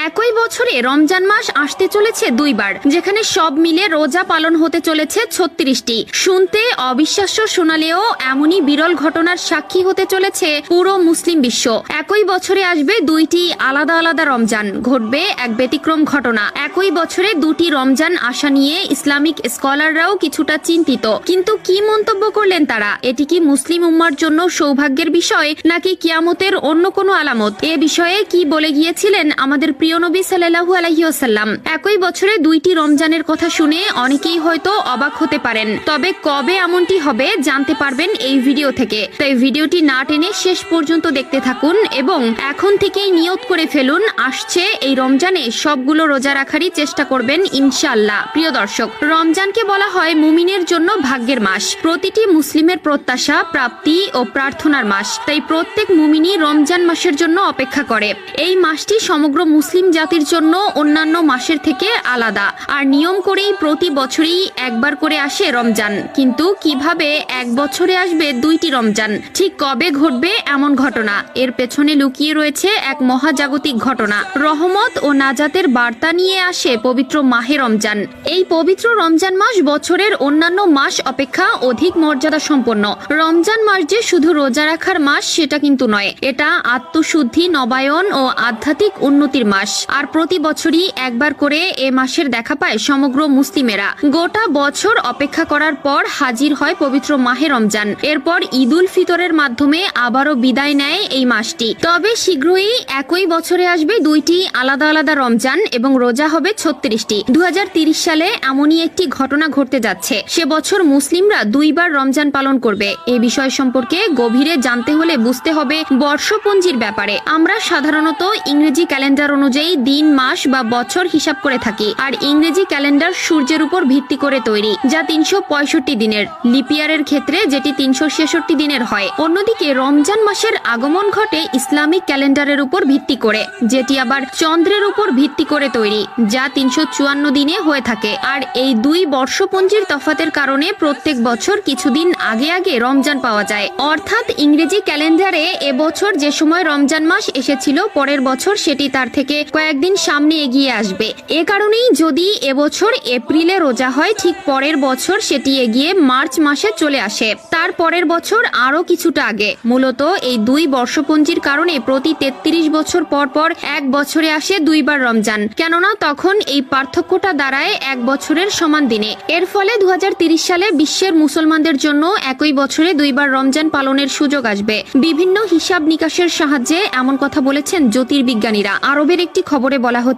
একই বছরে রমজান মাস আসতে চলেছে দুইবার, যেখানে সব মিলে রোজা পালন হতে চলেছে 36টি। শুনতে অবিশ্বাস্য শোনালেও এমনই বিরল ঘটনার সাক্ষী হতে চলেছে পুরো মুসলিম বিশ্ব। একই বছরে আসবে দুইটি আলাদা আলাদা রমজান, ঘটবে এক ব্যতিক্রম ঘটনা। একই বছরে দুটি রমজান আসা নিয়ে ইসলামিক স্কলাররাও কিছুটা চিন্তিত, কিন্তু কি মন্তব্য করলেন তারা? এটি কি মুসলিম উম্মার জন্য সৌভাগ্যের বিষয় নাকি কিয়ামতের অন্য কোনো আলামত? এ বিষয়ে কি বলে গিয়েছিলেন আমাদের প্রিয় নবী সাল্লাল্লাহু আলাইহি ওয়াসাল্লাম? একই বছরে দুইটি রমজানের কথা শুনে অনেকেই হয়তো অবাক হতে পারেন, তবে কবে এমনটি হবে জানতে পারবেন এই ভিডিও থেকে। তাই ভিডিওটি না টেনে শেষ পর্যন্ত দেখতে থাকুন এবং এখন থেকেই নিয়ত করে ফেলুন, আসছে এই রমজানে সবগুলো রোজা রাখারই চেষ্টা করবেন ইনশাআল্লাহ। প্রিয় দর্শক, রমজানকে বলা হয় মুমিনের জন্য ভাগ্যের মাস, প্রতিটি মুসলিমের প্রত্যাশা, প্রাপ্তি ও প্রার্থনার মাস। তাই প্রত্যেক মুমিনই রমজান মাসের জন্য অপেক্ষা করে। এই মাসটি সমগ্র মুসলিম জাতির জন্য অন্যান্য মাসের থেকে আলাদা, আর নিয়ম করেই প্রতি বছরই একবার করে আসে রমজান। কিন্তু কিভাবে এক বছরে আসবে দুইটি রমজান? ঠিক কবে ঘটবে এমন ঘটনা? এর পেছনে লুকিয়ে রয়েছে এক মহাজাগতিক ঘটনা। রহমত ও নাজাতের বার্তা নিয়ে আসে পবিত্র মাহে রমজান। এই পবিত্র রমজান মাস বছরের অন্যান্য মাস অপেক্ষা অধিক মর্যাদা সম্পন্ন। রমজান মাস যে শুধু রোজা রাখার মাস সেটা কিন্তু নয়, এটা আত্মশুদ্ধি, নবায়ন ও আধ্যাত্মিক উন্নতির মাস। আর প্রতি বছরই একবার করে এ মাসের দেখা পায় সমগ্র মুসলিমেরা। গোটা বছর অপেক্ষা করার পর হাজির হয় পবিত্র মাহে রমজান। এরপর ঈদুল ফিতরের মাধ্যমে আবারও বিদায় নেয় এই মাসটি। তবে শীঘ্রই একই বছরে আসবে দুইটি আলাদা আলাদা রমজান এবং রোজা হবে 36টি। 2030 সালে এমনই একটি ঘটনা ঘটতে যাচ্ছে। সে বছর মুসলিমরা দুইবার রমজান পালন করবে। এই বিষয় সম্পর্কে গভীরে জানতে হলে বুঝতে হবে বর্ষপঞ্জির ব্যাপারে। আমরা সাধারণত ইংরেজি ক্যালেন্ডার অনুযায়ী দিন, মাস বা বছর হিসাব করে থাকি, আর ইংরেজি ক্যালেন্ডার সূর্যের উপর ভিত্তি করে তৈরি, যা 365 দিনের। লিপিয়ারের ক্ষেত্রে যেটি 366 দিনের হয়। অন্যদিকে রমজান মাসের আগমন ঘটে ইসলামিক ক্যালেন্ডারের উপর ভিত্তি করে, যেটি আবার চন্দ্রের উপর ভিত্তি করে তৈরি, যা 354 দিনে হয়ে থাকে। আর এই দুই বর্ষপঞ্জির তফাতের কারণে প্রত্যেক বছর কিছুদিন আগে আগে রমজান পাওয়া যায়। অর্থাৎ ইংরেজি ক্যালেন্ডারে এবছর যে সময় রমজান মাস এসেছিল, পরের বছর সেটি তার থেকে কয়েকদিন সামনে এগিয়ে আসবে। এ কারণেই যদি এবছর এপ্রিলে রোজা হয়, ঠিক পরের বছর সেটি এগিয়ে মার্চ মাসে চলে আসে, তার পরের বছর আরো কিছুটা আগে। মূলত এই দুই বর্ষপঞ্জির কারণে প্রতি 33 বছর পর পর এক বছরে আসে দুইবার রমজান, কেননা তখন এই পার্থক্যটা দাঁড়ায় এক বছরের সমান দিনে। এর ফলে 2030 সালে বিশ্বের মুসলমানদের জন্য একই বছরে দুইবার রমজান পালনের সুযোগ আসবে। বিভিন্ন হিসাব নিকাশের সাহায্যে এমন কথা বলেছেন জ্যোতির্বিজ্ঞানীরা। আরবের একটি খবরে বলা হচ্ছে